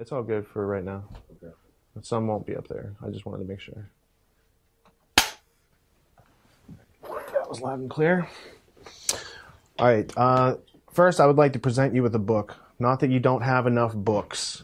It's all good for right now. Okay. But some won't be up there. I just wanted to make sure. That was loud and clear. All right. First, I would like to present you with a book. Not that you don't have enough books,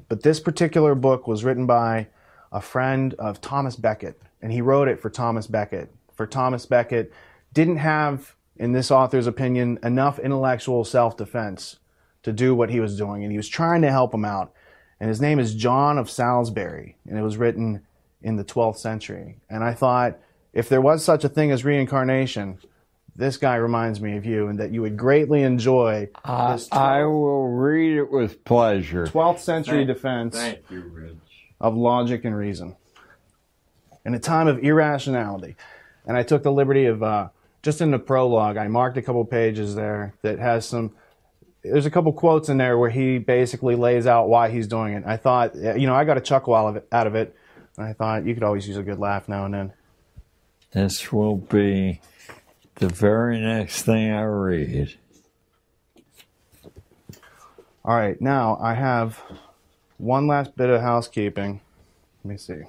but this particular book was written by a friend of Thomas Becket, and he wrote it for Thomas Becket. For Thomas Becket didn't have, in this author's opinion, enough intellectual self-defense to do what he was doing, and he was trying to help him out. And his name is John of Salisbury, and it was written in the 12th century. And I thought, if there was such a thing as reincarnation, this guy reminds me of you, and that you would greatly enjoy this. I will read it with pleasure. 12th century defense Thank you, Rich. of logic and reason in a time of irrationality. And I took the liberty of, just in the prologue, I marked a couple pages there that has some, there's a couple quotes in there where he basically lays out why he's doing it. I thought, I got a chuckle out of it, and I thought you could always use a good laugh now and then. This will be the very next thing I read. All right, now I have one last bit of housekeeping. Let me see.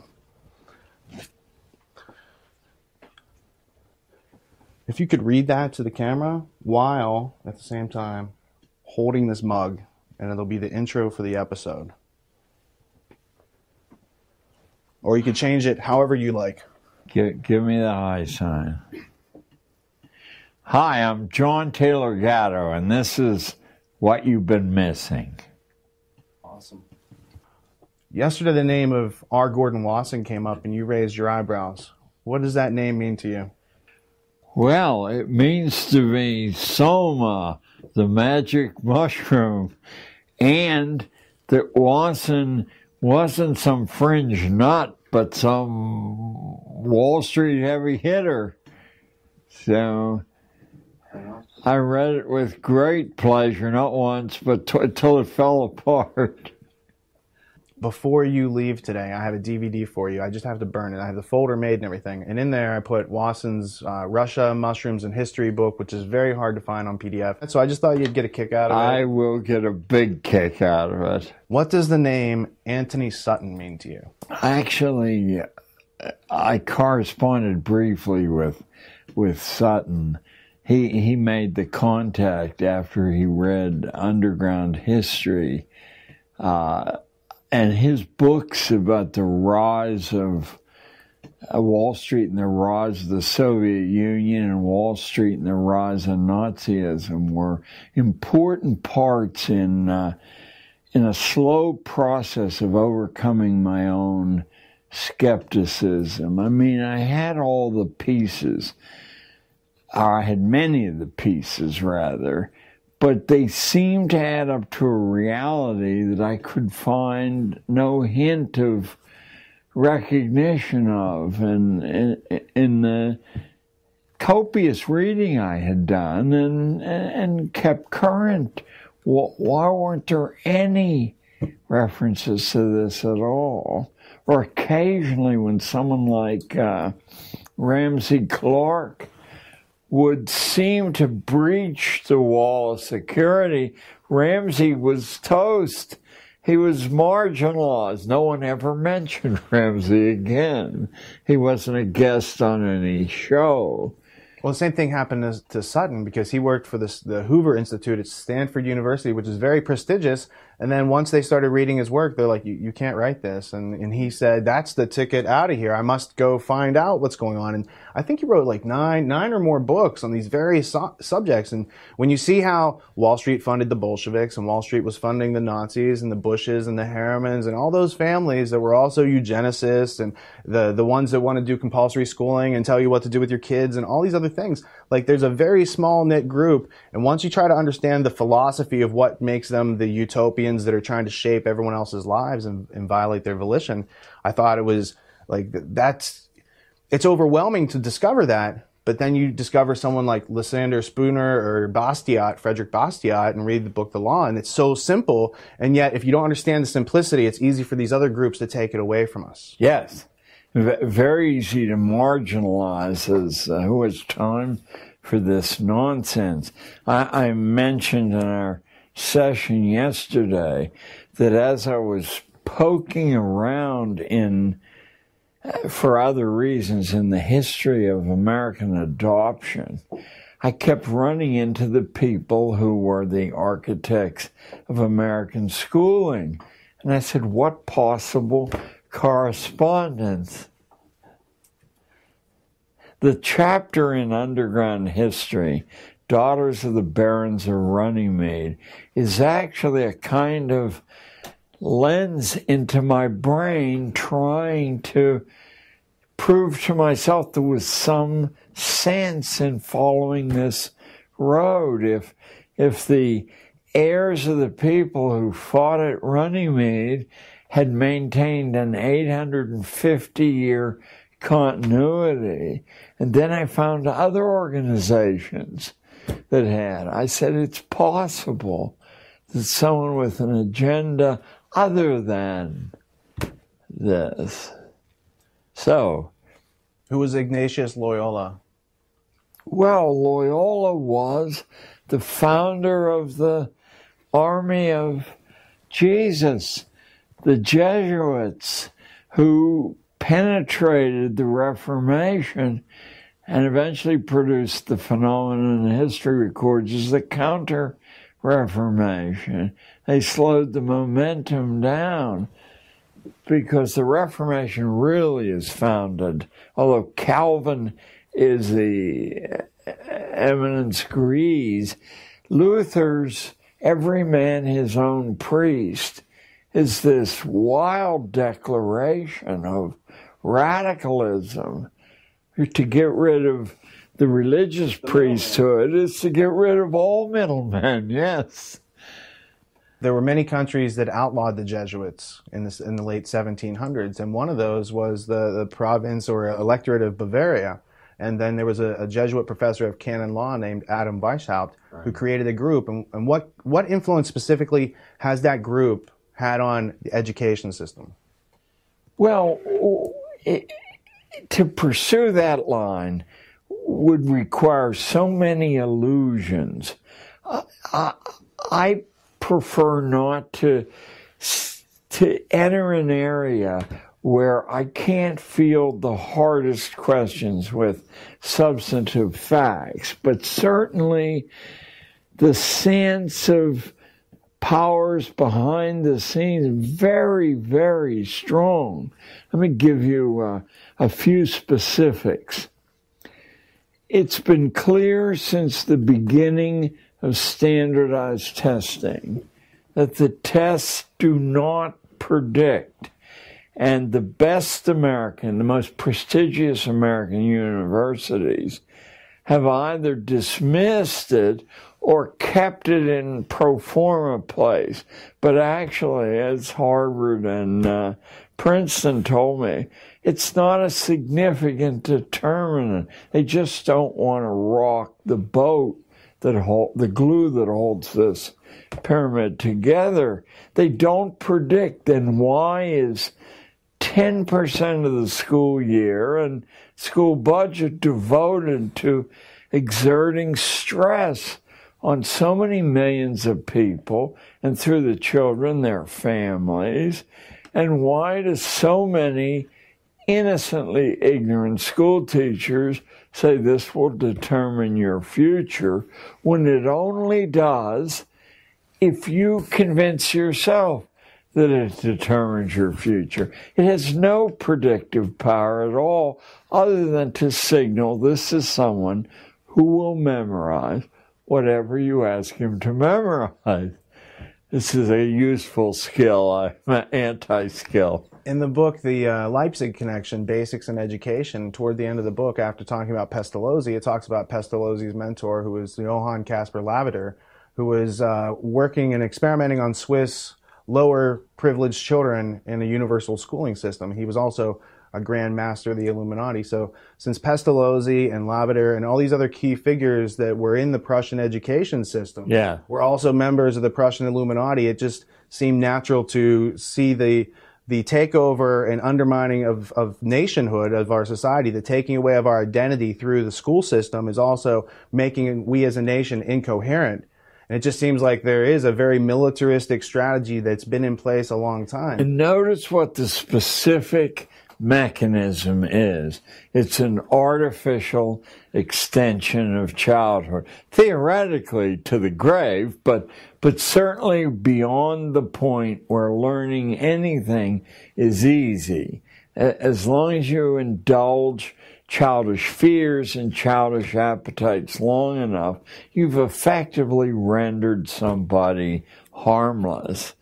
If you could read that to the camera while, at the same time, holding this mug, and it'll be the intro for the episode. Or you could change it however you like. Give me the high sign. Hi, I'm John Taylor Gatto, and this is What You've Been Missing. Awesome. Yesterday, the name of R. Gordon Wasson came up, and you raised your eyebrows. What does that name mean to you? Well, it means to me soma, the magic mushroom, and that Wasson wasn't some fringe nut, but some Wall Street heavy hitter. So I read it with great pleasure, not once, but until it fell apart. Before you leave today, I have a DVD for you. I just have to burn it. I have the folder made and everything. And in there, I put Wasson's Russia, Mushrooms, and History book, which is very hard to find on PDF. So I just thought you'd get a kick out of it. I will get a big kick out of it. What does the name Anthony Sutton mean to you? Actually, I corresponded briefly with Sutton. He made the contact after he read Underground History. And his books about the rise of Wall Street and the rise of the Soviet Union and Wall Street and the rise of Nazism were important parts in a slow process of overcoming my own skepticism. I mean, I had all the pieces, or I had many of the pieces, rather, but they seemed to add up to a reality that I could find no hint of recognition of. And in the copious reading I had done and kept current, why weren't there any references to this at all? Or occasionally when someone like Ramsey Clark would seem to breach the wall of security, Ramsey was toast. He was marginalized. No one ever mentioned Ramsey again. He wasn't a guest on any show. Well, the same thing happened to Sutton, because he worked for the Hoover Institute at Stanford University, which is very prestigious. And then once they started reading his work, they're like, you can't write this. And he said, that's the ticket out of here. I must go find out what's going on. And I think he wrote like nine or more books on these various subjects. And when you see how Wall Street funded the Bolsheviks, and Wall Street was funding the Nazis and the Bushes and the Harrimans and all those families that were also eugenicists, and the ones that want to do compulsory schooling and tell you what to do with your kids and all these other things, like there's a very small knit group. And once you try to understand the philosophy of what makes them the utopians that are trying to shape everyone else's lives and violate their volition, I thought it was like, it's overwhelming to discover that. But then you discover someone like Lysander Spooner or Bastiat, Frederick Bastiat, and read the book The Law, and it's so simple. And yet, if you don't understand the simplicity, it's easy for these other groups to take it away from us. Yes. Very easy to marginalize as who has time for this nonsense. I mentioned in our session yesterday that as I was poking around for other reasons in the history of American adoption, I kept running into the people who were the architects of American schooling. And I said, what possible correspondence? The chapter in Underground History, Daughters of the Barons of Runnymede, is actually a kind of lens into my brain trying to prove to myself there was some sense in following this road. If the heirs of the people who fought at Runnymede had maintained an 850-year continuity, and then I found other organizations that had, I said, it's possible that someone with an agenda other than this. So, who was Ignatius Loyola? Well, Loyola was the founder of the Army of Jesus, the Jesuits, who penetrated the Reformation and eventually produced the phenomenon history records as the Counter-Reformation. They slowed the momentum down because the Reformation really is founded, although Calvin is the eminence grise, Luther's every man his own priest is this wild declaration of radicalism. To get rid of the religious priesthood is to get rid of all middlemen, yes. There were many countries that outlawed the Jesuits in the late 1700s, and one of those was the province or electorate of Bavaria. And then there was a Jesuit professor of canon law named Adam Weishaupt, who created a group. And what influence specifically has that group had on the education system? Well, to pursue that line would require so many illusions. I prefer not to enter an area where I can't field the hardest questions with substantive facts, but certainly the sense of powers behind the scenes very, very strong. Let me give you a few specifics. It's been clear since the beginning of standardized testing that the tests do not predict. And the best the most prestigious American universities have either dismissed it or kept it in pro forma place. But actually, as Harvard and Princeton told me, it's not a significant determinant. They just don't want to rock the boat, the glue that holds this pyramid together. They don't predict. Then why is 10% of the school year and school budget devoted to exerting stress on so many millions of people and through the children, their families? And why do so many innocently ignorant school teachers say this will determine your future when it only does if you convince yourself that it determines your future? It has no predictive power at all other than to signal this is someone who will memorize whatever you ask him to memorize. This is a useful skill. I'm an anti-skill. In the book, the Leipzig Connection, Basics in Education, toward the end of the book, after talking about Pestalozzi, it talks about Pestalozzi's mentor, who was Johann Caspar Lavater, who was working and experimenting on Swiss lower privileged children in a universal schooling system. He was also a Grand Master of the Illuminati. So since Pestalozzi and Lavater and all these other key figures that were in the Prussian education system were also members of the Prussian Illuminati, it just seemed natural to see the takeover and undermining of nationhood of our society, the taking away of our identity through the school system is also making we as a nation incoherent. And it just seems like there is a very militaristic strategy that's been in place a long time. And notice what the specific mechanism is. It's an artificial extension of childhood, theoretically to the grave, but certainly beyond the point where learning anything is easy. As long as you indulge childish fears and childish appetites long enough, you've effectively rendered somebody harmless.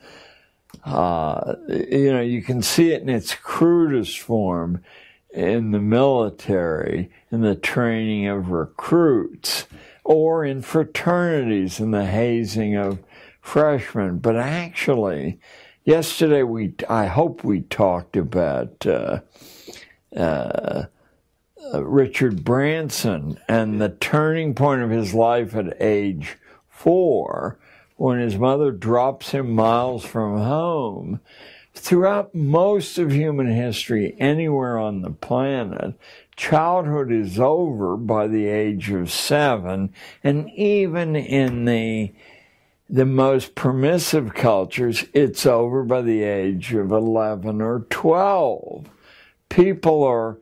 You can see it in its crudest form in the military, in the training of recruits, or in fraternities, in the hazing of freshmen. But actually, yesterday I hope we talked about Richard Branson and the turning point of his life at age 4, when his mother drops him miles from home. Throughout most of human history, anywhere on the planet, childhood is over by the age of 7, and even in the most permissive cultures, it's over by the age of 11 or 12. People are,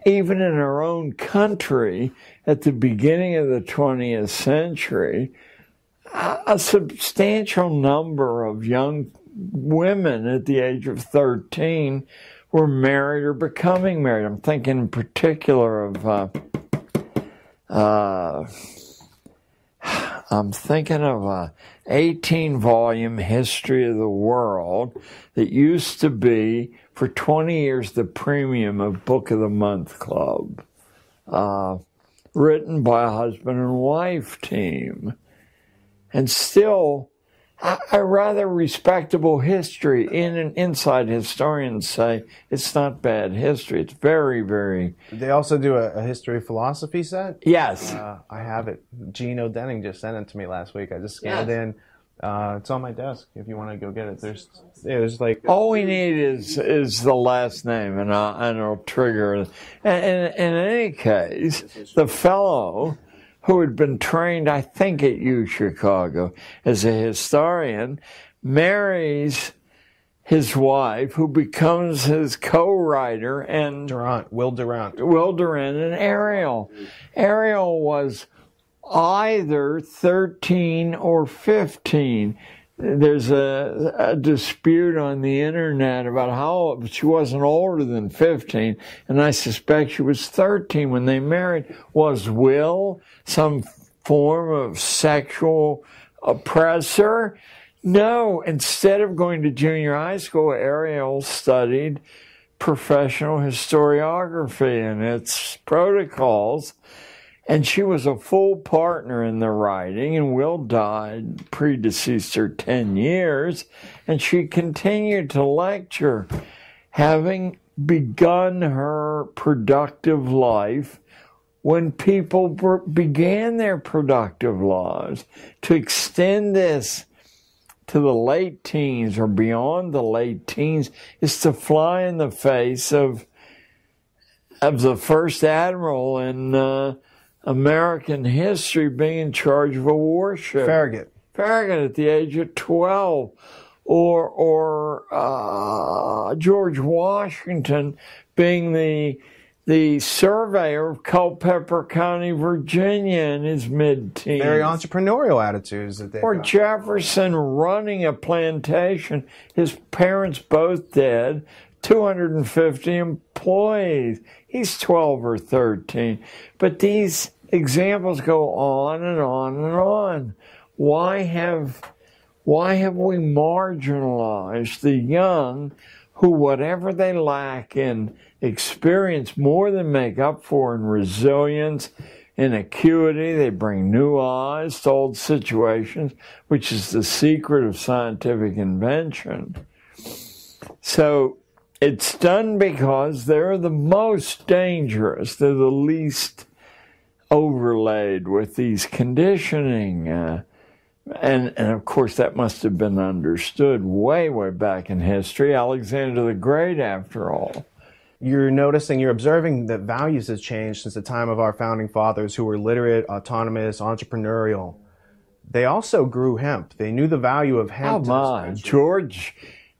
even in our own country, at the beginning of the 20th century, a substantial number of young women at the age of 13 were married or becoming married. I'm thinking in particular of a 18-volume history of the world that used to be, for 20 years, the premium of Book of the Month Club, written by a husband and wife team. And still, a rather respectable history. Inside historians say it's not bad history. It's very, very... Did they also do a history of philosophy set? Yes. I have it. Gene O'Denning just sent it to me last week. I just scanned it in. It's on my desk if you want to go get it. There's like... All we need is the last name, and it'll trigger. And in any case, the fellow who had been trained, I think, at U Chicago as a historian, marries his wife, who becomes his co-writer, and Will Durant and Ariel. Ariel was either 13 or 15. There's a dispute on the internet about how she wasn't older than 15, and I suspect she was 13 when they married. Was Will some form of sexual oppressor? No. Instead of going to junior high school, Ariel studied professionall historiography and its protocols. And she was a full partner in the writing, and Will died, predeceased her 10 years, and she continued to lecture, having begun her productive life when people began their productive lives. To extend this to the late teens or beyond the late teens is to fly in the face of the first admiral in American history being in charge of a warship. Farragut at the age of 12. Or George Washington being the surveyor of Culpeper County, Virginia in his mid-teens. Very entrepreneurial attitudes that they Or got. Jefferson running a plantation, his parents both dead, 250 employees. He's 12 or 13. But these examples go on and on and on. Why have we marginalized the young who, whatever they lack in experience, more than make up for in resilience, in acuity? They bring new eyes to old situations, which is the secret of scientific invention. So it's done because they're the most dangerous. They're the least overlaid with these conditioning. And of course, that must have been understood way, way back in history. Alexander the Great, after all. You're observing that values have changed since the time of our founding fathers, who were literate, autonomous, entrepreneurial. They also grew hemp. They knew the value of hemp. Come on, George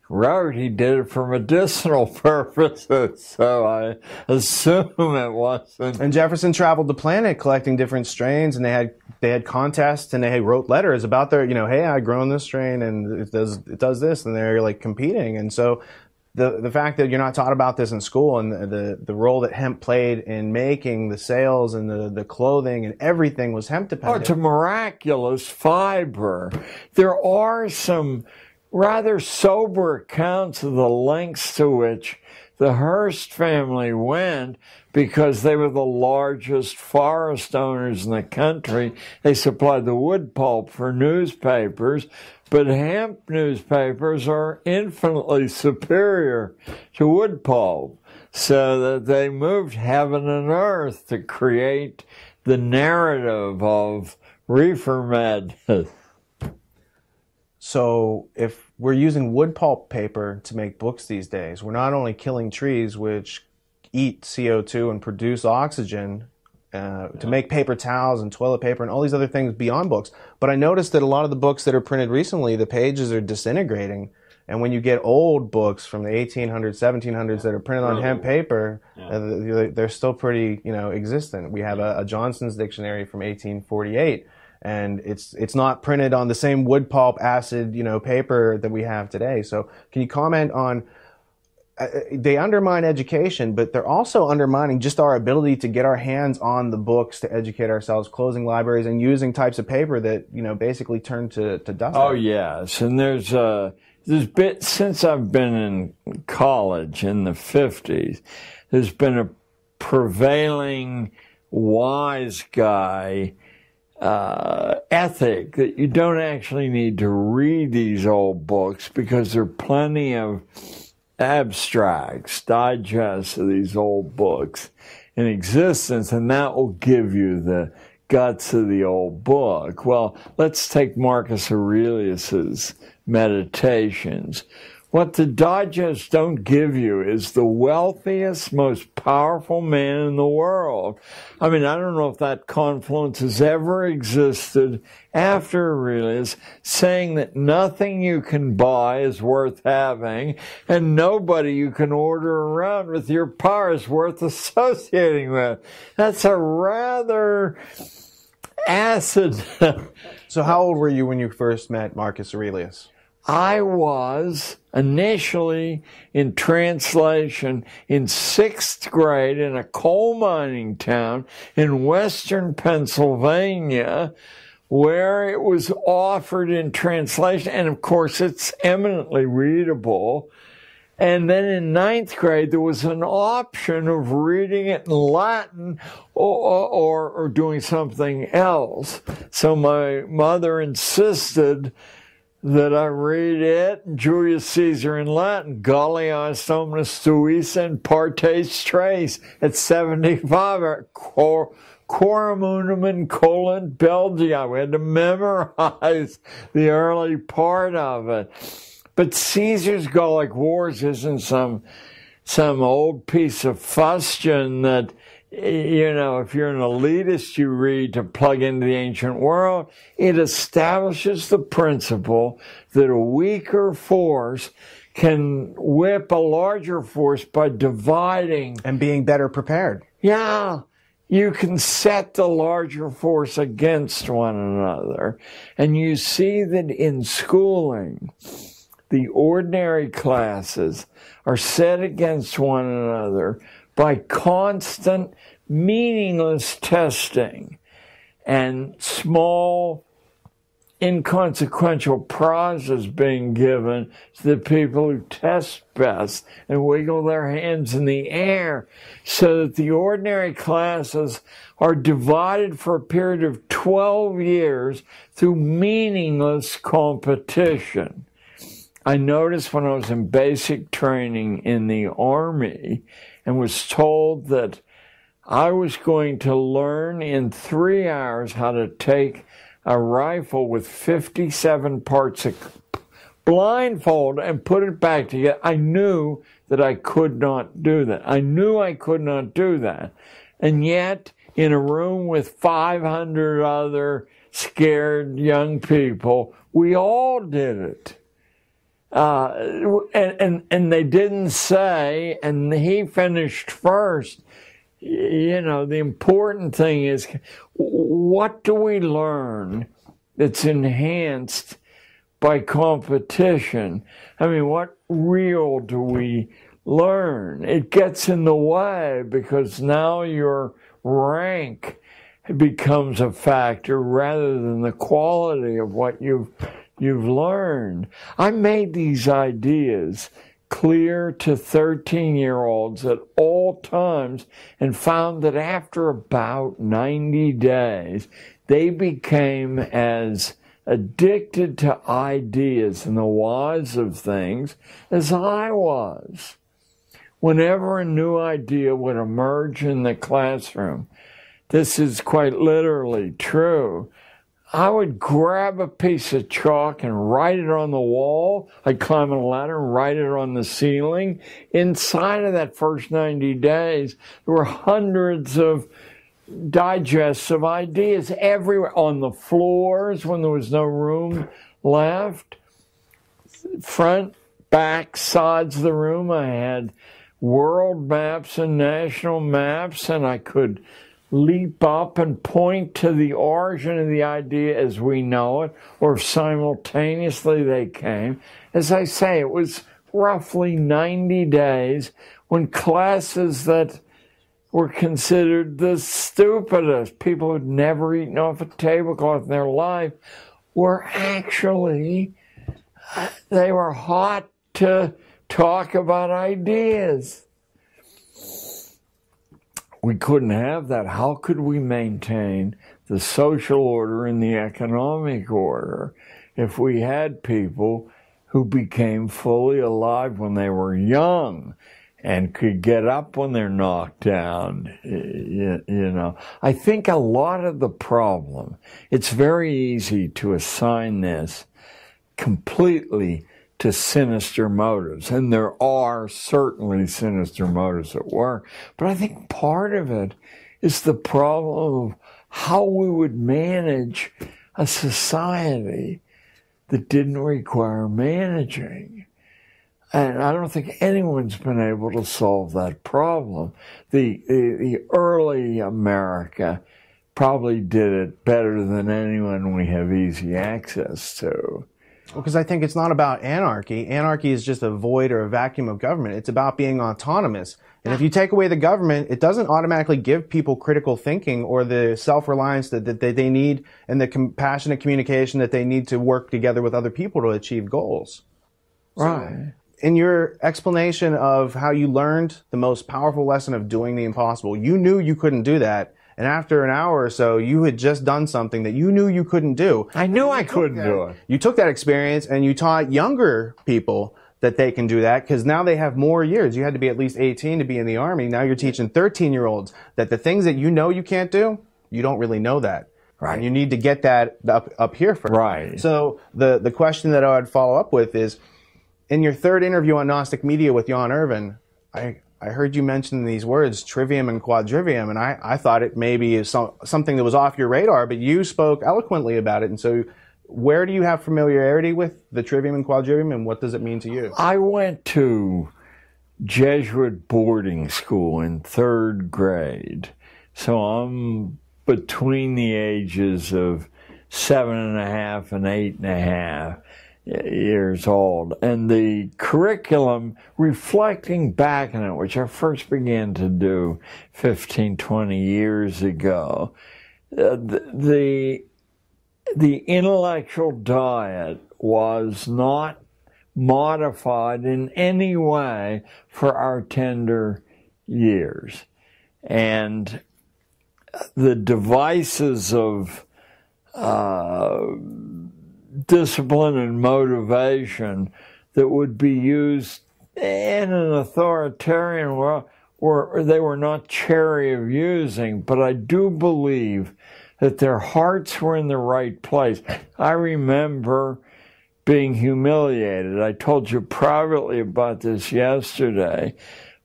wrote he did it for medicinal purposes, so I assume it wasn't. And Jefferson traveled the planet collecting different strains, and they had contests, and they wrote letters about their, hey, I grown this strain, and it does this, and they're like competing. And so the fact that you're not taught about this in school, and the role that hemp played in making the sails and the clothing and everything was hemp dependent. Oh, it's a miraculous fiber. There are some rather sober accounts of the lengths to which the Hearst family went because they were the largest forest owners in the country. They supplied the wood pulp for newspapers, but hemp newspapers are infinitely superior to wood pulp, so that they moved heaven and earth to create the narrative of reefer madness. So if we're using wood pulp paper to make books these days, we're not only killing trees, which eat CO2 and produce oxygen to make paper towels and toilet paper and all these other things beyond books, but I noticed that a lot of the books that are printed recently, the pages are disintegrating. And when you get old books from the 1800s, 1700s that are printed on hemp paper, they're still pretty, existent. We have a Johnson's dictionary from 1848. And it's not printed on the same wood pulp acid, paper that we have today. So can you comment on, they undermine education, but they're also undermining just our ability to get our hands on the books to educate ourselves, closing libraries and using types of paper that, basically turn to dust. Oh, yes. And there's been, since I've been in college in the 50s, there's been a prevailing wise guy ethic that you don't actually need to read these old books because there are plenty of abstracts, digests of these old books in existence, and that will give you the guts of the old book. Well, let's take Marcus Aurelius's Meditations. What the digests don't give you is the wealthiest, most powerful man in the world. I mean, I don't know if that confluence has ever existed after Aurelius, saying that nothing you can buy is worth having, and nobody you can order around with your power is worth associating with. That's a rather acid. So how old were you when you first met Marcus Aurelius? I was initially in translation in 6th grade in a coal mining town in western Pennsylvania, where it was offered in translation. And of course, it's eminently readable. And then in 9th grade, there was an option of reading it in Latin or doing something else. So my mother insisted that I read it, Julius Caesar in Latin, Gallias omnes suis and partes tres, at 75, Quorum unum incolant Belgia. We had to memorize the early part of it. But Caesar's Gallic Wars isn't some old piece of fustian that, if you're an elitist, you read to plug into the ancient world. It establishes the principle that a weaker force can whip a larger force by dividing. And being better prepared. Yeah. You can set the larger force against one another. And you see that in schooling, the ordinary classes are set against one another by constant, meaningless testing and small, inconsequential prizes being given to the people who test best and wiggle their hands in the air, so that the ordinary classes are divided for a period of 12 years through meaningless competition. I noticed when I was in basic training in the Army and was told that I was going to learn in 3 hours how to take a rifle with 57 parts of blindfold and put it back together. I knew that I could not do that. I knew I could not do that. And yet, in a room with 500 other scared young people. We all did it. And they didn't say, and he finished first. You know, the important thing is, what do we learn that's enhanced by competition? I mean, what real do we learn? It gets in the way because now your rank becomes a factor rather than the quality of what you've learned. I made these ideas clear to 13-year-olds at all times and found that after about 90 days, they became as addicted to ideas and the whys of things as I was. Whenever a new idea would emerge in the classroom, this is quite literally true, I would grab a piece of chalk and write it on the wall. I'd climb a ladder and write it on the ceiling. Inside of that first 90 days, there were hundreds of digests of ideas everywhere, on the floors when there was no room left, front, back, sides of the room. I had world maps and national maps, and I could leap up and point to the origin of the idea as we know it, or simultaneously they came. As I say, it was roughly 90 days when classes that were considered the stupidest, people who'd never eaten off a tablecloth in their life, were actually, they were hot to talk about ideas. We couldn't have that. How could we maintain the social order and the economic order if we had people who became fully alive when they were young and could get up when they're knocked down? You know, I think a lot of the problem, it's very easy to assign this completely to sinister motives, and there are certainly sinister motives at work, but I think part of it is the problem of how we would manage a society that didn't require managing. And I don't think anyone's been able to solve that problem. The early America probably did it better than anyone we have easy access to. Well, because I think it's not about anarchy. Anarchy is just a void or a vacuum of government. It's about being autonomous. And if you take away the government, it doesn't automatically give people critical thinking or the self-reliance that they need and the compassionate communication that they need to work together with other people to achieve goals. Right. So, in your explanation of how you learned the most powerful lesson of doing the impossible, you knew you couldn't do that. And after an hour or so, you had just done something that you knew you couldn't do. I knew I couldn't do it. You took that experience and you taught younger people that they can do that because now they have more years. You had to be at least 18 to be in the Army. Now you're teaching 13-year-olds that the things that you know you can't do, you don't really know that. Right. And you need to get that up here first. Right. So the question that I would follow up with is, in your third interview on Gnostic Media with Jan Irvin, I heard you mention these words, trivium and quadrivium, and I thought it maybe is something that was off your radar, but you spoke eloquently about it. And so where do you have familiarity with the trivium and quadrivium, and what does it mean to you? I went to Jesuit boarding school in third grade, so I'm between the ages of 7.5 and 8.5. years old, and the curriculum, reflecting back on it, which I first began to do 15, 20 years ago, the intellectual diet was not modified in any way for our tender years. And the devices of discipline and motivation that would be used in an authoritarian world, they were not chary of using, but I do believe that their hearts were in the right place. I remember being humiliated. I told you privately about this yesterday,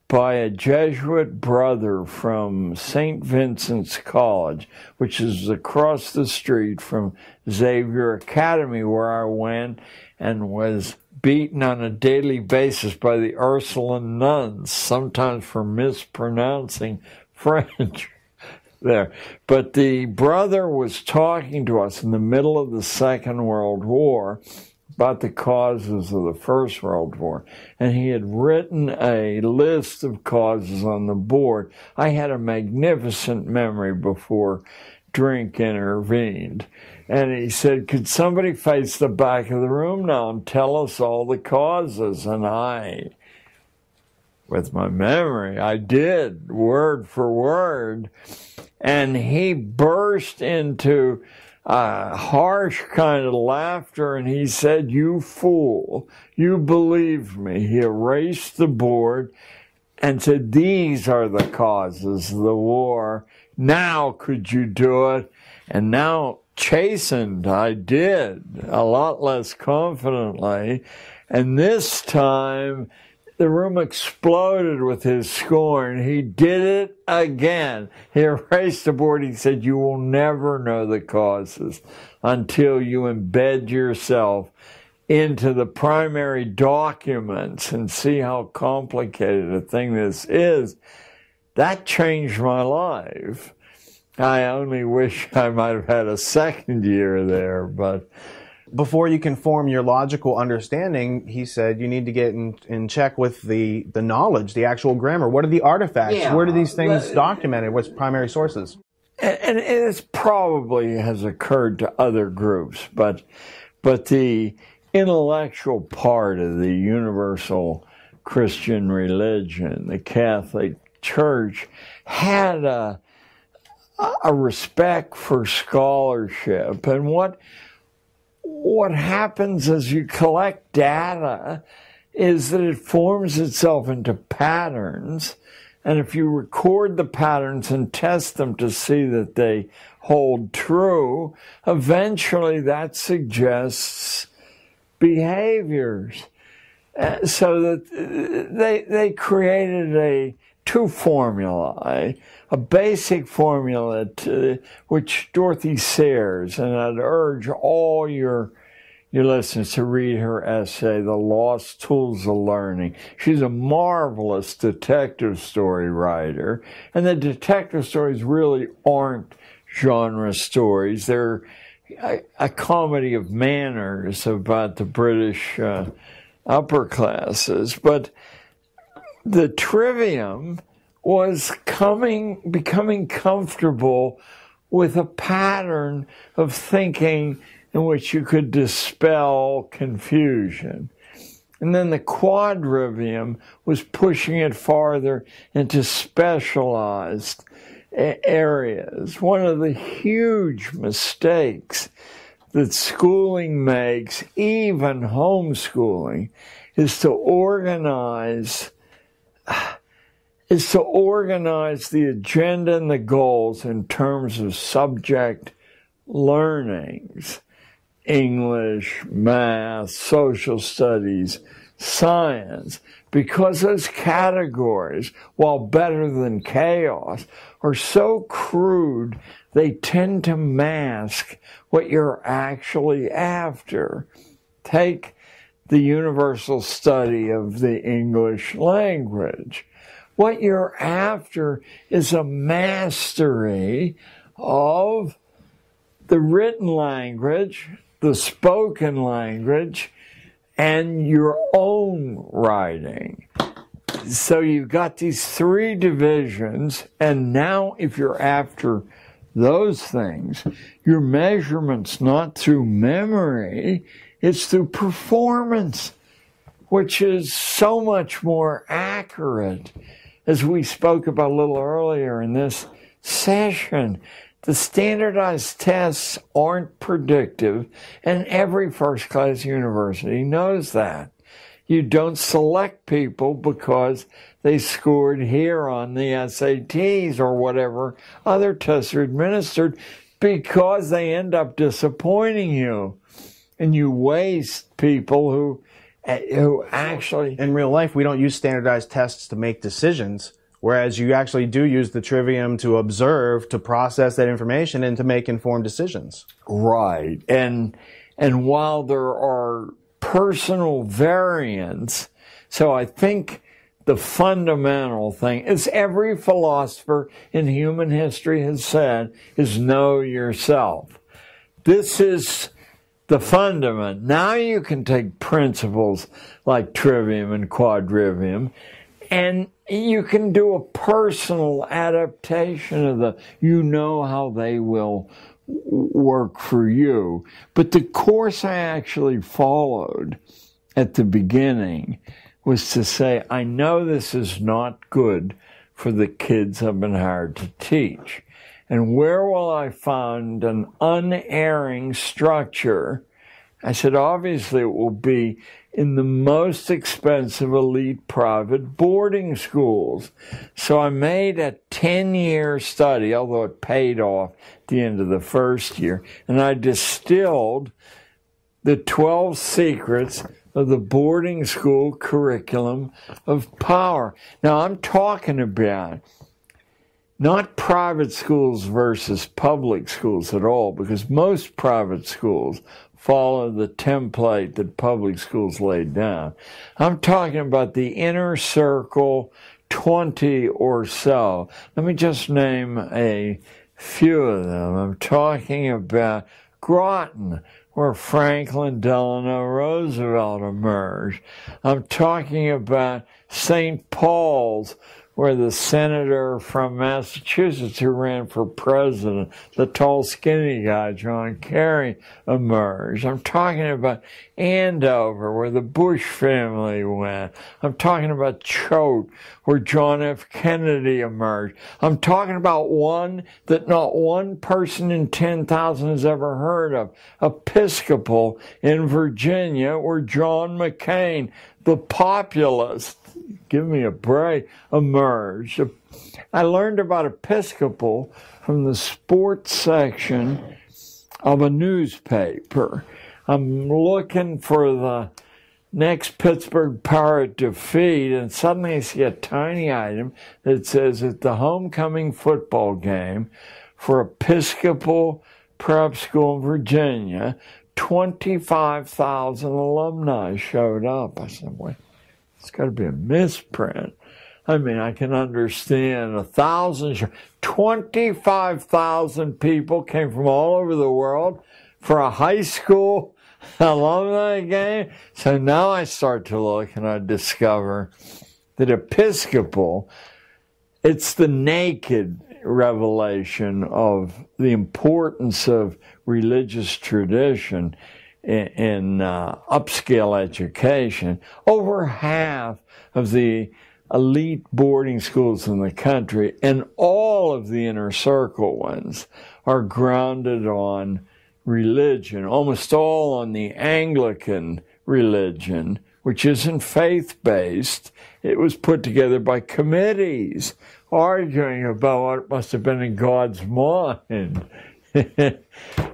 by a Jesuit brother from St. Vincent's College, which is across the street from Xavier Academy, where I went and was beaten on a daily basis by the Ursuline nuns, sometimes for mispronouncing French there. But the brother was talking to us in the middle of the Second World War about the causes of the First World War. And he had written a list of causes on the board. I had a magnificent memory before drink intervened. And he said, could somebody face the back of the room now and tell us all the causes? And I, with my memory, I did, word for word. And he burst into harsh kind of laughter, and he said, you fool, you believed me. He erased the board and said, these are the causes of the war. Now could you do it? And now, chastened, I did, a lot less confidently. And this time, the room exploded with his scorn. He did it again. He erased the board. He said, you will never know the causes until you embed yourself into the primary documents and see how complicated a thing this is. That changed my life. I only wish I might have had a second year there, but before you can form your logical understanding, he said you need to get in check with the knowledge, the actual grammar. What are the artifacts? Yeah. Where are these things documented? What's primary sources? And it probably has occurred to other groups, but the intellectual part of the universal Christian religion, the Catholic Church, had a respect for scholarship. And what happens as you collect data is that it forms itself into patterns. And if you record the patterns and test them to see that they hold true, eventually that suggests behaviors. So that they created two formulae, a basic formula which Dorothy Sayers, and I'd urge all your listeners to read her essay, The Lost Tools of Learning. She's a marvelous detective story writer, and the detective stories really aren't genre stories. They're a comedy of manners about the British upper classes, but the trivium was becoming comfortable with a pattern of thinking in which you could dispel confusion. And then the quadrivium was pushing it farther into specialized areas. One of the huge mistakes that schooling makes, even homeschooling, is to organize the agenda and the goals in terms of subject learnings: English, math, social studies, science, because those categories, while better than chaos, are so crude they tend to mask what you're actually after. Take the universal study of the English language. What you're after is a mastery of the written language, the spoken language, and your own writing. So you've got these three divisions, and now if you're after those things, your measurement's not through memory, it's through performance, which is so much more accurate. As we spoke about a little earlier in this session, the standardized tests aren't predictive, and every first-class university knows that. You don't select people because they scored here on the SATs or whatever other tests are administered, because they end up disappointing you. And you waste people who who actually... In real life, we don't use standardized tests to make decisions, whereas you actually do use the trivium to observe, to process that information, and to make informed decisions. Right. And while there are personal variants, so I think the fundamental thing, as every philosopher in human history has said, is know yourself. This is the fundament. Now you can take principles like trivium and quadrivium, and you can do a personal adaptation of the, you know how they will work for you. But the course I actually followed at the beginning was to say, I know this is not good for the kids I've been hired to teach. And where will I find an unerring structure? I said, obviously it will be in the most expensive elite private boarding schools. So I made a 10-year study, although it paid off at the end of the first year, and I distilled the 12 secrets of the boarding school curriculum of power. Now I'm talking about not private schools versus public schools at all, because most private schools follow the template that public schools laid down. I'm talking about the inner circle, 20 or so. Let me just name a few of them. I'm talking about Groton, where Franklin Delano Roosevelt emerged. I'm talking about St. Paul's, where the senator from Massachusetts who ran for president, the tall, skinny guy, John Kerry, emerged. I'm talking about Andover, where the Bush family went. I'm talking about Choate, where John F. Kennedy emerged. I'm talking about one that not one person in 10,000 has ever heard of, Episcopal in Virginia, where John McCain, the populist, give me a break, emerged. I learned about Episcopal from the sports section of a newspaper. I'm looking for the next Pittsburgh Pirate defeat, and suddenly I see a tiny item that says at the homecoming football game for Episcopal Prep School in Virginia, 25,000 alumni showed up. I said, wait, it's got to be a misprint. I mean, I can understand 1,000, 25,000 people came from all over the world for a high school alumni game. So now I start to look and I discover that Episcopal, it's the naked revelation of the importance of religious tradition in upscale education. Over half of the elite boarding schools in the country, and all of the inner circle ones, are grounded on religion, almost all on the Anglican religion, which isn't faith-based. It was put together by committees arguing about what must have been in God's mind.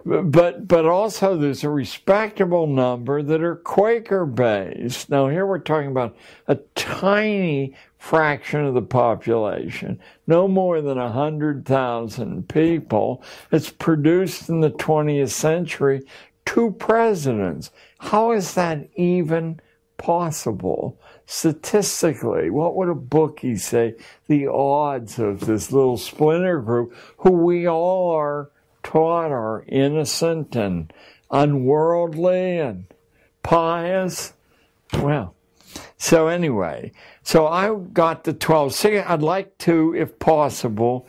But also there's a respectable number that are Quaker-based. Now here we're talking about a tiny fraction of the population, no more than 100,000 people. It's produced in the 20th century 2 presidents. How is that even possible? Statistically, what would a bookie say the odds of this little splinter group, who we all are taught are innocent and unworldly and pious? Well, so anyway, so I got the 12. So I'd like to, if possible,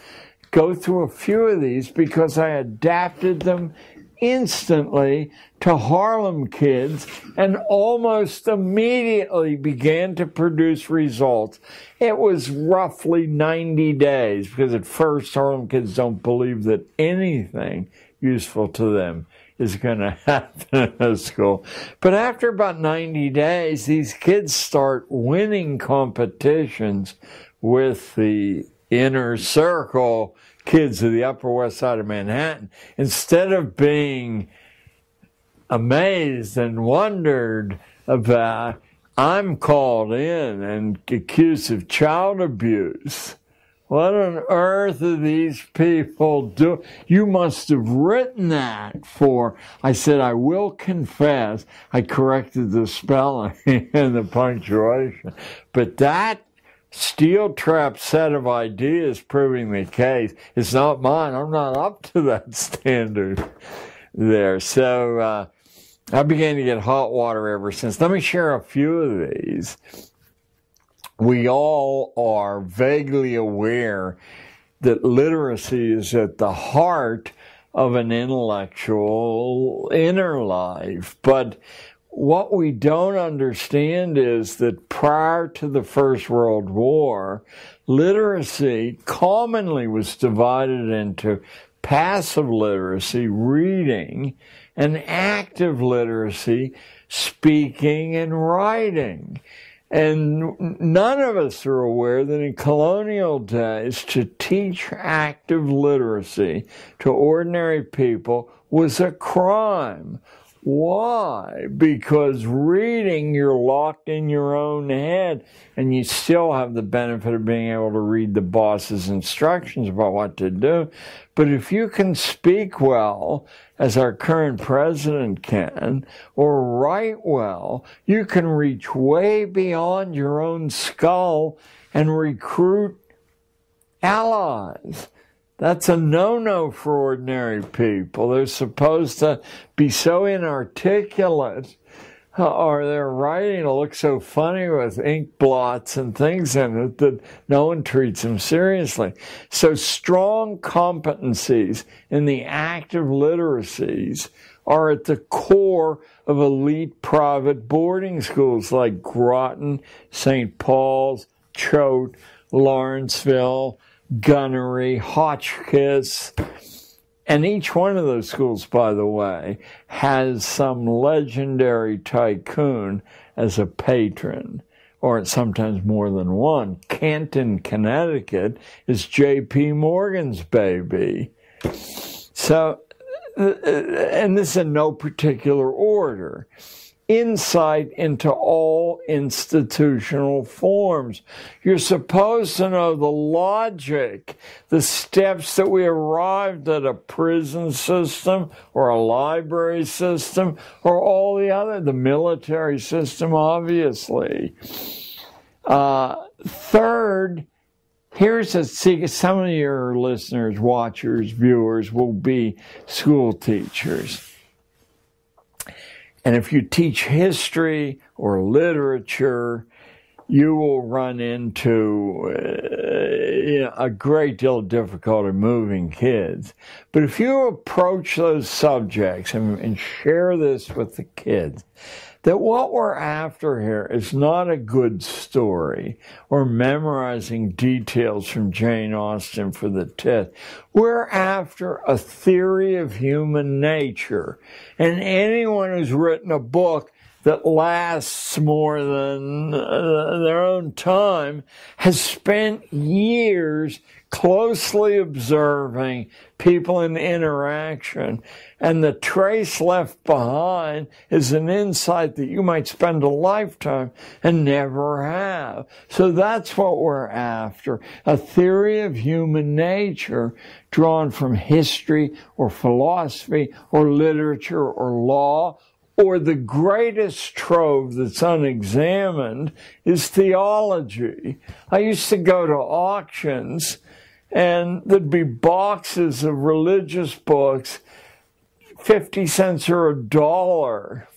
go through a few of these because I adapted them instantly to Harlem kids and almost immediately began to produce results. It was roughly 90 days because at first Harlem kids don't believe that anything useful to them is going to happen in a school. But after about 90 days, these kids start winning competitions with the inner circle kids of the Upper West Side of Manhattan. Instead of being amazed and wondered about I'm called in and accused of child abuse. What on earth are these people doing? You must have written that for... I said, I will confess, I corrected the spelling and the punctuation. But that steel trap set of ideas proving the case is not mine. I'm not up to that standard there. So I began to get hot water ever since. Let me share a few of these. We all are vaguely aware that literacy is at the heart of an intellectual inner life. But what we don't understand is that prior to the First World War, literacy commonly was divided into passive literacy, reading, and active literacy, speaking and writing. And none of us are aware that in colonial days, to teach active literacy to ordinary people was a crime. Why? Because reading, you're locked in your own head, and you still have the benefit of being able to read the boss's instructions about what to do. But if you can speak well, as our current president can, or write well, you can reach way beyond your own skull and recruit allies. That's a no-no for ordinary people. They're supposed to be so inarticulate, or their writing will look so funny with ink blots and things in it that no one treats them seriously. So strong competencies in the active literacies are at the core of elite private boarding schools like Groton, St. Paul's, Choate, Lawrenceville, Gunnery, Hotchkiss. And each one of those schools, by the way, has some legendary tycoon as a patron, or sometimes more than one. Canton, Connecticut is J.P. Morgan's baby. So, and this in no particular order. Insight into all institutional forms. You're supposed to know the logic, the steps that we arrived at a prison system or a library system or all the other, the military system, obviously. Third, here's a secret. Some of your listeners, watchers, viewers will be school teachers. And if you teach history or literature, you will run into a great deal of difficulty moving kids. But if you approach those subjects and share this with the kids, that what we're after here is not a good story or memorizing details from Jane Austen for the test. We're after a theory of human nature. And anyone who's written a book that lasts more than their own time has spent years closely observing people in interaction, and the trace left behind is an insight that you might spend a lifetime and never have. So that's what we're after, a theory of human nature drawn from history or philosophy or literature or law, or the greatest trove that's unexamined is theology. I used to go to auctions, and there'd be boxes of religious books, 50 cents or $1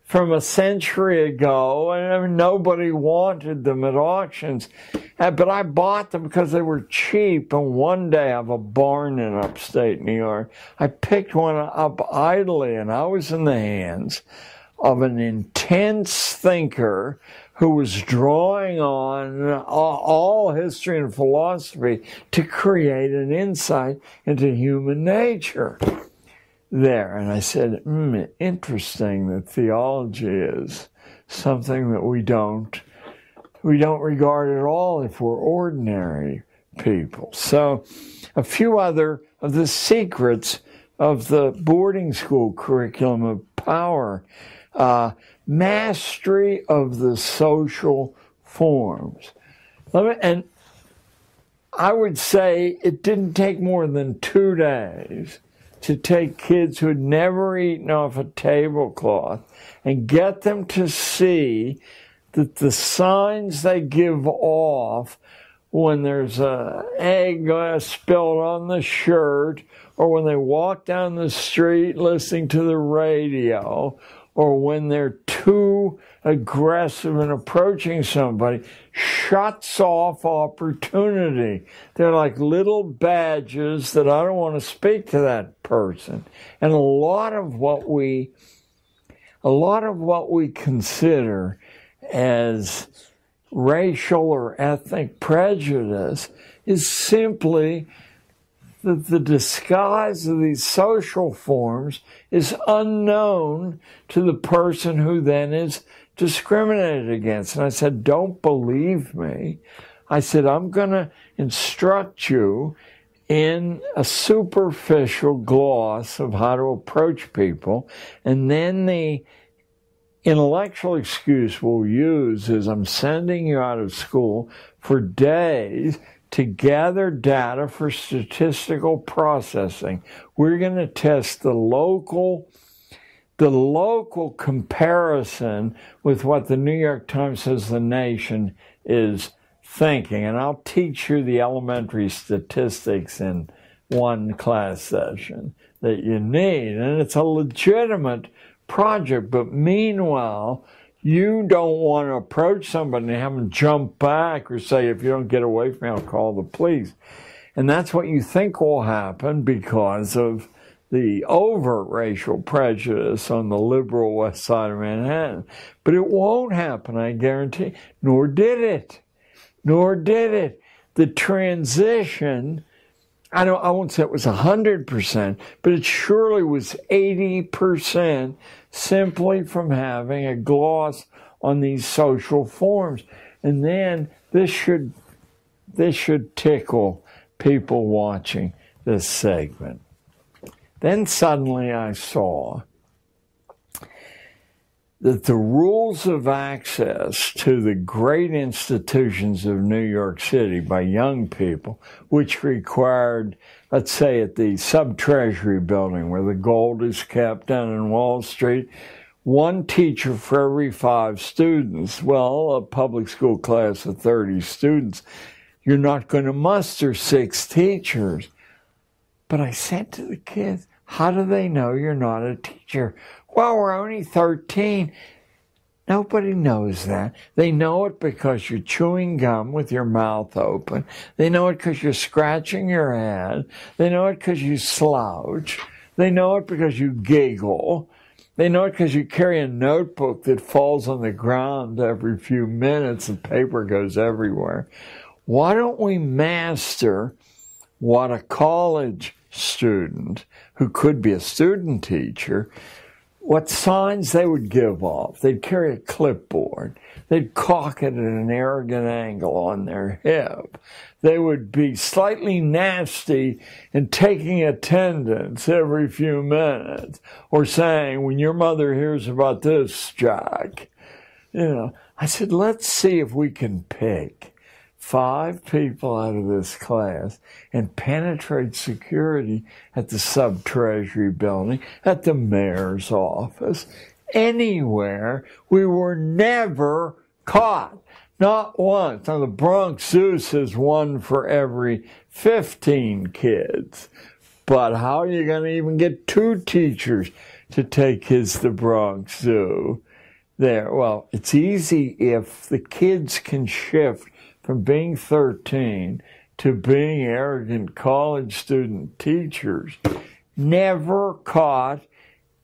from a century ago, and nobody wanted them at auctions. But I bought them because they were cheap, and one day I have a barn in upstate New York. I picked one up idly, and I was in the hands of an intense thinker who was drawing on all history and philosophy to create an insight into human nature there. And I said, interesting that theology is something that we don't regard at all if we're ordinary people. So a few other of the secrets of the boarding school curriculum of power. Mastery of the social forms. And I would say it didn't take more than 2 days to take kids who had never eaten off a tablecloth and get them to see that the signs they give off when there's an egg spilled on the shirt, or when they walk down the street listening to the radio, or when they're too aggressive in approaching somebody, shuts off opportunity. They're like little badges that I don't want to speak to that person. And a lot of what we consider as racial or ethnic prejudice is simply that the disguise of these social forms is unknown to the person who then is discriminated against. And I said, don't believe me. I said, I'm going to instruct you in a superficial gloss of how to approach people, and then the intellectual excuse we'll use is I'm sending you out of school for days to gather data for statistical processing. We're going to test the local comparison with what the New York Times says the nation is thinking. And I'll teach you the elementary statistics in one class session that you need. And it's a legitimate project, but meanwhile, you don't want to approach somebody and have them jump back or say, if you don't get away from me, I'll call the police. And that's what you think will happen because of the overt racial prejudice on the liberal west side of Manhattan. But it won't happen, I guarantee. Nor did it. Nor did it. The transition, I won't say it was 100%, but it surely was 80% simply from having a gloss on these social forms. And then this should tickle people watching this segment. Then suddenly I saw that the rules of access to the great institutions of New York City by young people, which required, let's say at the Sub-Treasury building where the gold is kept down in Wall Street, 1 teacher for every 5 students. Well, a public school class of 30 students, you're not going to muster 6 teachers. But I said to the kids, how do they know you're not a teacher? Well, we're only 13. Nobody knows that. They know it because you're chewing gum with your mouth open. They know it because you're scratching your head. They know it because you slouch. They know it because you giggle. They know it because you carry a notebook that falls on the ground every few minutes and paper goes everywhere. Why don't we master what a college student, who could be a student teacher, what signs they would give off? They'd carry a clipboard. They'd cock it at an arrogant angle on their hip. They would be slightly nasty in taking attendance every few minutes, or saying, when your mother hears about this, Jack. I said, let's see if we can pick 5 people out of this class and penetrate security at the Sub-Treasury building, at the mayor's office, anywhere. We were never caught. Not once. Now, the Bronx Zoo says 1 for every 15 kids. But how are you going to even get 2 teachers to take kids to the Bronx Zoo? Well, it's easy if the kids can shift from being 13 to being arrogant college student teachers. Never caught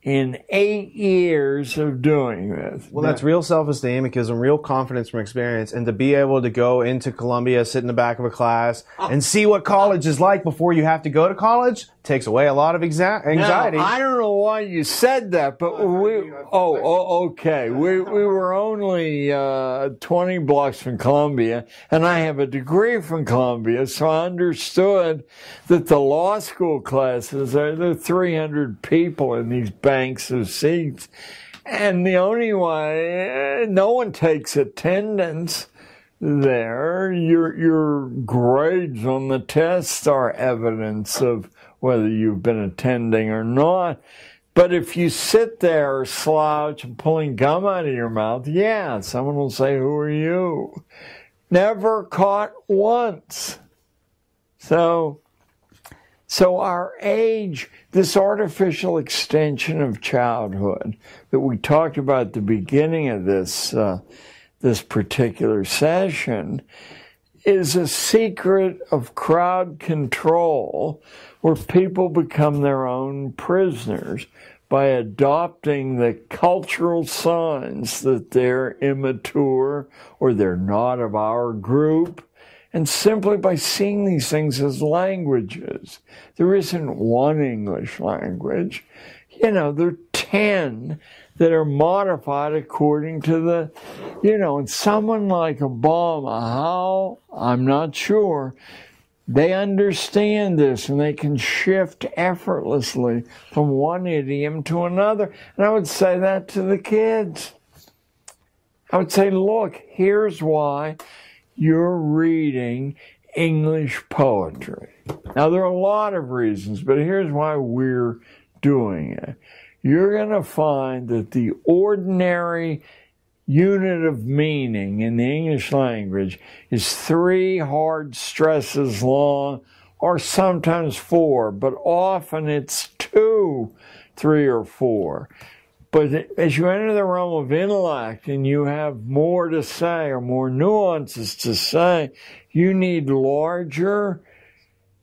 in 8 years of doing this. Well, that's real self-esteem. It gives them real confidence from experience. And to be able to go into Columbia, sit in the back of a class, and see what college is like before you have to go to college takes away a lot of anxiety. Now, I don't know why you said that, but okay. We were only 20 blocks from Columbia, and I have a degree from Columbia, so I understood that the law school classes there are 300 people in these banks of seats. And the only way, no one takes attendance there. Your grades on the test are evidence of whether you've been attending or not. But if you sit there slouch and pulling gum out of your mouth, yeah, someone will say, who are you? Never caught once. So our age, this artificial extension of childhood that we talked about at the beginning of this particular session, is a secret of crowd control where people become their own prisoners by adopting the cultural signs that they're immature or they're not of our group, and simply by seeing these things as languages. There isn't one English language. There are 10 that are modified according to the, and someone like Obama, how, I'm not sure, they understand this and they can shift effortlessly from one idiom to another. And I would say that to the kids. I would say, look, here's why you're reading English poetry. Now, there are a lot of reasons, but here's why we're doing it. You're going to find that the ordinary unit of meaning in the English language is 3 hard stresses long, or sometimes 4, but often it's 2, 3, or 4. But as you enter the realm of intellect and you have more to say or more nuances to say, you need larger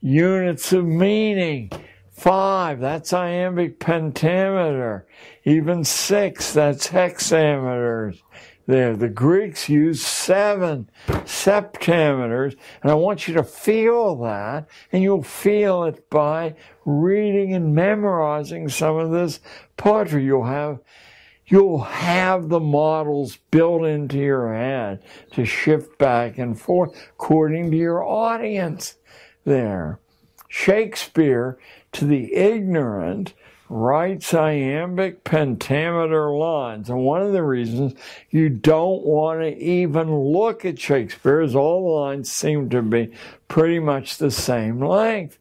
units of meaning. 5, that's iambic pentameter. Even 6, that's hexameters. There, the Greeks used 7 septameters, and I want you to feel that, and you'll feel it by reading and memorizing some of this poetry. You'll have the models built into your head to shift back and forth according to your audience there. Shakespeare, to the ignorant, writes iambic pentameter lines. And one of the reasons you don't want to even look at Shakespeare is all the lines seem to be pretty much the same length.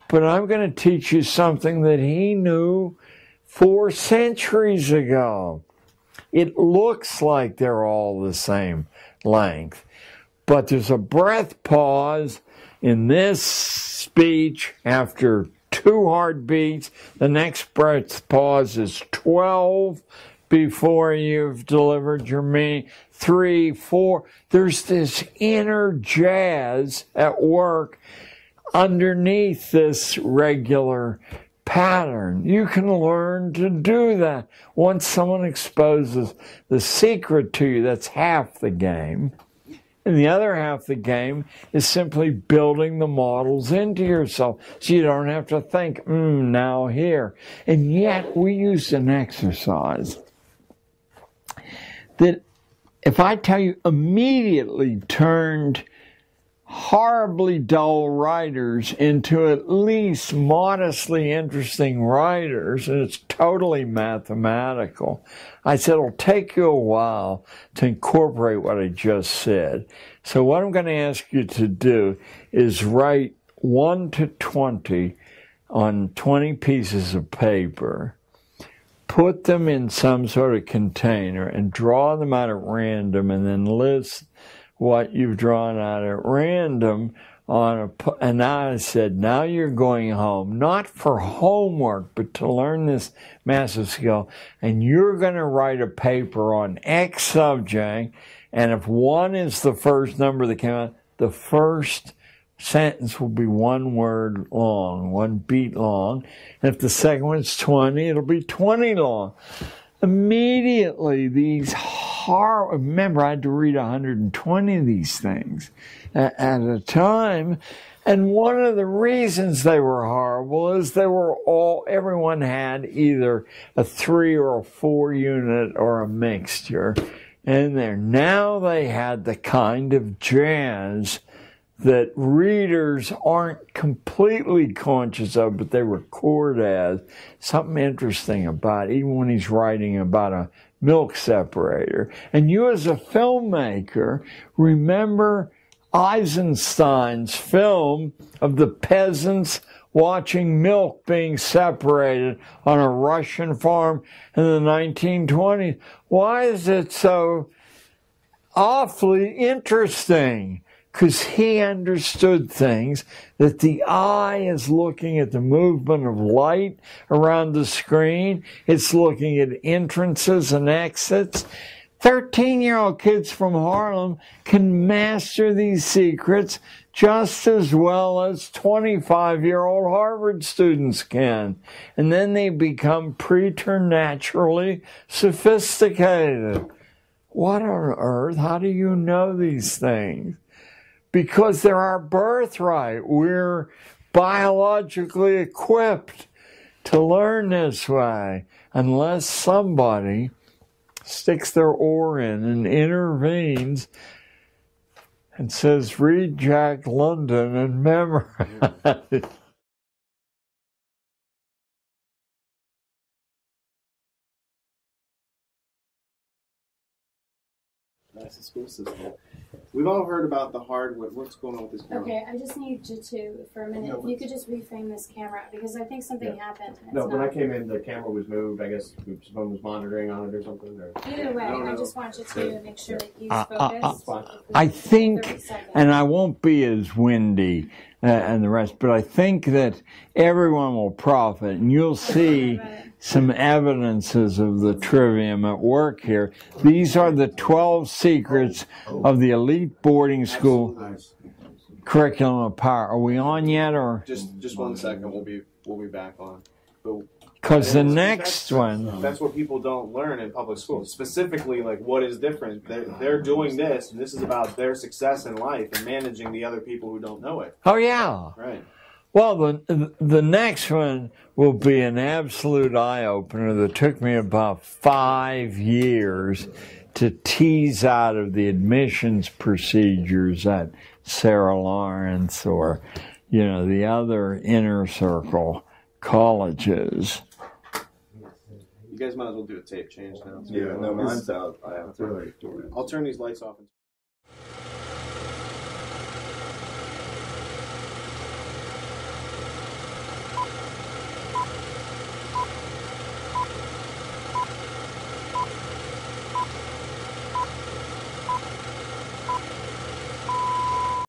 But I'm going to teach you something that he knew 4 centuries ago. It looks like they're all the same length, but there's a breath pause in this speech after 2 hard beats. The next breath pause is 12 before you've delivered your meaning. 3, 4. There's this inner jazz at work underneath this regular pattern. You can learn to do that. Once someone exposes the secret to you, that's half the game. And the other half of the game is simply building the models into yourself so you don't have to think, now here. And yet we used an exercise that, if I tell you, immediately turned horribly dull writers into at least modestly interesting writers, and it's totally mathematical. I said it'll take you a while to incorporate what I just said. So what I'm going to ask you to do is write 1 to 20 on 20 pieces of paper, put them in some sort of container, and draw them out at random, and then list what you've drawn out at random and now I said, now you're going home, not for homework, but to learn this massive skill, and you're going to write a paper on X subject, and if 1 is the first number that came out, the first sentence will be 1 word long, 1 beat long, and if the second one's 20, it'll be 20 long. Immediately, remember, I had to read 120 of these things at a time. And one of the reasons they were horrible is everyone had either a 3 or a 4 unit or a mixture in there. Now they had the kind of jazz that readers aren't completely conscious of, but they record as something interesting about, even when he's writing about a milk separator. And you as a filmmaker, remember Eisenstein's film of the peasants watching milk being separated on a Russian farm in the 1920s. Why is it so awfully interesting? Because he understood things, that the eye is looking at the movement of light around the screen. It's looking at entrances and exits. 13-year-old kids from Harlem can master these secrets just as well as 25-year-old Harvard students can. And then they become preternaturally sophisticated. What on earth? How do you know these things? Because they're our birthright. We're biologically equipped to learn this way, unless somebody sticks their oar in and intervenes and says, read Jack London and memorize. That's the school system. We've all heard about the hardware. What's going on with this camera? Okay, I just need you to, for a minute, if you could just reframe this camera, because I think something happened. And No, when I came in, the camera was moved. I guess someone was monitoring on it or something. Or... Either way, I just want you to make sure that he's focused. I think, and I won't be as windy and the rest, but I think that everyone will profit, and you'll see some evidences of the trivium at work here. These are the 12 secrets of the elite boarding school curriculum of power. Are we on yet, or just 1 second? We'll be back on. Because the next one, that's what people don't learn in public schools. Specifically, like what is different. They're doing this, and this is about their success in life and managing the other people who don't know it. Oh yeah, right. Well, the next one will be an absolute eye-opener that took me about 5 years to tease out of the admissions procedures at Sarah Lawrence or, the other inner circle colleges. You guys might as well do a tape change now. Yeah, no, mine's out. I have to. I'll turn these lights off.